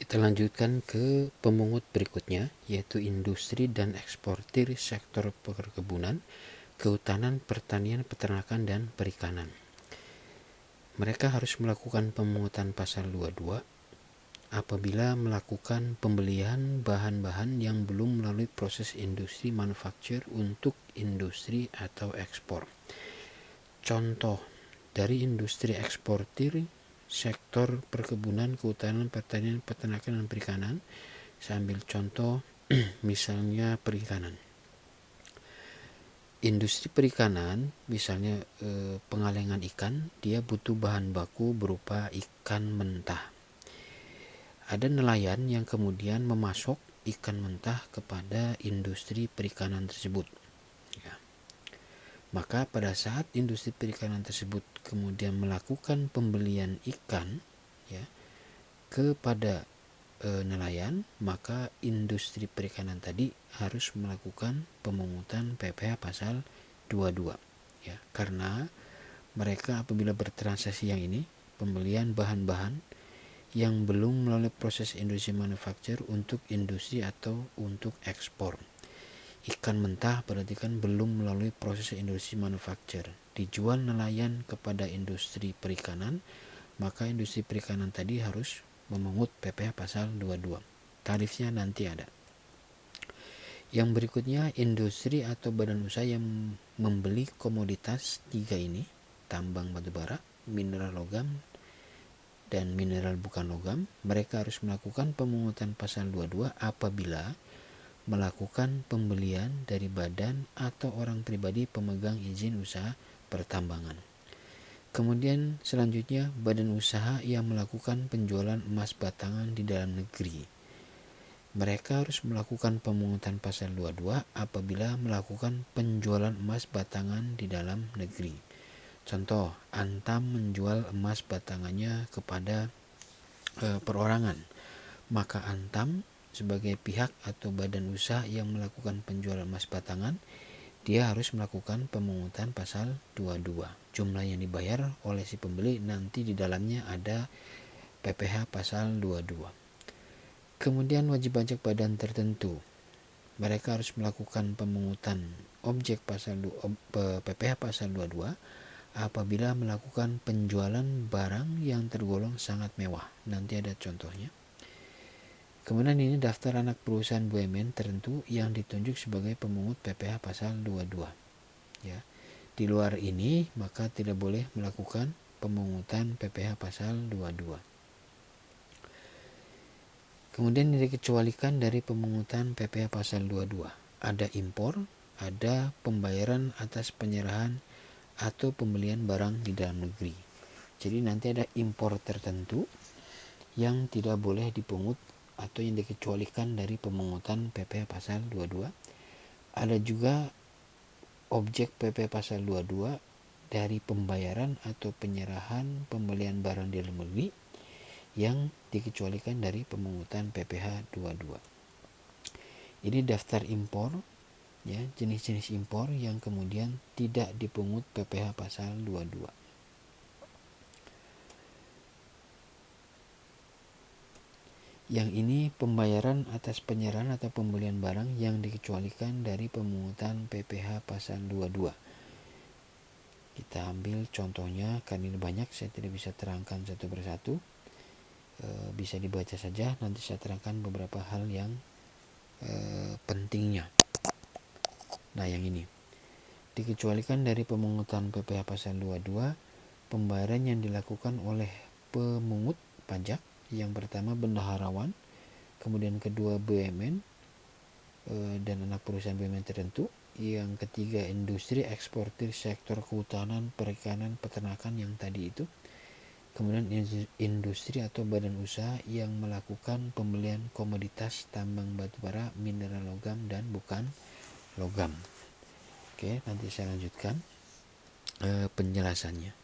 Kita lanjutkan ke pemungut berikutnya, yaitu industri dan eksportir sektor perkebunan, kehutanan, pertanian, peternakan, dan perikanan. Mereka harus melakukan pemungutan pasal 22 apabila melakukan pembelian bahan-bahan yang belum melalui proses industri manufaktur untuk industri atau ekspor. Contoh dari industri eksportir sektor perkebunan, kehutanan, pertanian, peternakan, dan perikanan. Saya ambil contoh misalnya perikanan. Industri perikanan, misalnya pengalengan ikan, dia butuh bahan baku berupa ikan mentah. Ada nelayan yang kemudian memasok ikan mentah kepada industri perikanan tersebut. Ya. Maka pada saat industri perikanan tersebut kemudian melakukan pembelian ikan, ya, kepada nelayan, maka industri perikanan tadi harus melakukan pemungutan PPh pasal 22, ya, karena mereka apabila bertransaksi yang ini, pembelian bahan-bahan yang belum melalui proses industri manufaktur untuk industri atau untuk ekspor. Ikan mentah berarti kan belum melalui proses industri manufaktur, dijual nelayan kepada industri perikanan, maka industri perikanan tadi harus memungut PPh pasal 22. Tarifnya nanti ada. Yang berikutnya, industri atau badan usaha yang membeli komoditas 3 ini, tambang batubara, mineral logam, dan mineral bukan logam, mereka harus melakukan pemungutan pasal 22 apabila melakukan pembelian dari badan atau orang pribadi pemegang izin usaha pertambangan. Kemudian selanjutnya, badan usaha yang melakukan penjualan emas batangan di dalam negeri. Mereka harus melakukan pemungutan pasal 22 apabila melakukan penjualan emas batangan di dalam negeri. Contoh, Antam menjual emas batangannya kepada perorangan, maka Antam sebagai pihak atau badan usaha yang melakukan penjualan emas batangan, dia harus melakukan pemungutan pasal 22. Jumlah yang dibayar oleh si pembeli nanti di dalamnya ada PPh pasal 22. Kemudian wajib pajak badan tertentu. Mereka harus melakukan pemungutan objek pasal PPh pasal 22 apabila melakukan penjualan barang yang tergolong sangat mewah. Nanti ada contohnya. Kemudian ini daftar anak perusahaan BUMN tertentu yang ditunjuk sebagai pemungut PPh pasal 22. Ya. Di luar ini maka tidak boleh melakukan pemungutan PPh pasal 22. Kemudian dikecualikan dari pemungutan PPh pasal 22. Ada impor, ada pembayaran atas penyerahan atau pembelian barang di dalam negeri. Jadi nanti ada impor tertentu yang tidak boleh dipungut atau yang dikecualikan dari pemungutan PPh pasal 22. Ada juga objek PPh pasal 22 dari pembayaran atau penyerahan pembelian barang di dalam negeri yang dikecualikan dari pemungutan PPh 22. Ini daftar impor, ya, jenis-jenis impor yang kemudian tidak dipungut PPh pasal 22. Yang ini pembayaran atas penyerahan atau pembelian barang yang dikecualikan dari pemungutan PPh pasal 22. Kita ambil contohnya, karena ini banyak saya tidak bisa terangkan satu persatu. Bisa dibaca saja, nanti saya terangkan beberapa hal yang pentingnya. Nah, yang ini dikecualikan dari pemungutan PPh pasal 22 pembayaran yang dilakukan oleh pemungut pajak. Yang pertama bendaharawan, kemudian kedua BUMN dan anak perusahaan BUMN tertentu. Yang ketiga industri eksportir sektor kehutanan, perikanan, peternakan yang tadi itu. Kemudian industri atau badan usaha yang melakukan pembelian komoditas tambang batubara, mineral logam, dan bukan logam. Oke, nanti saya lanjutkan penjelasannya.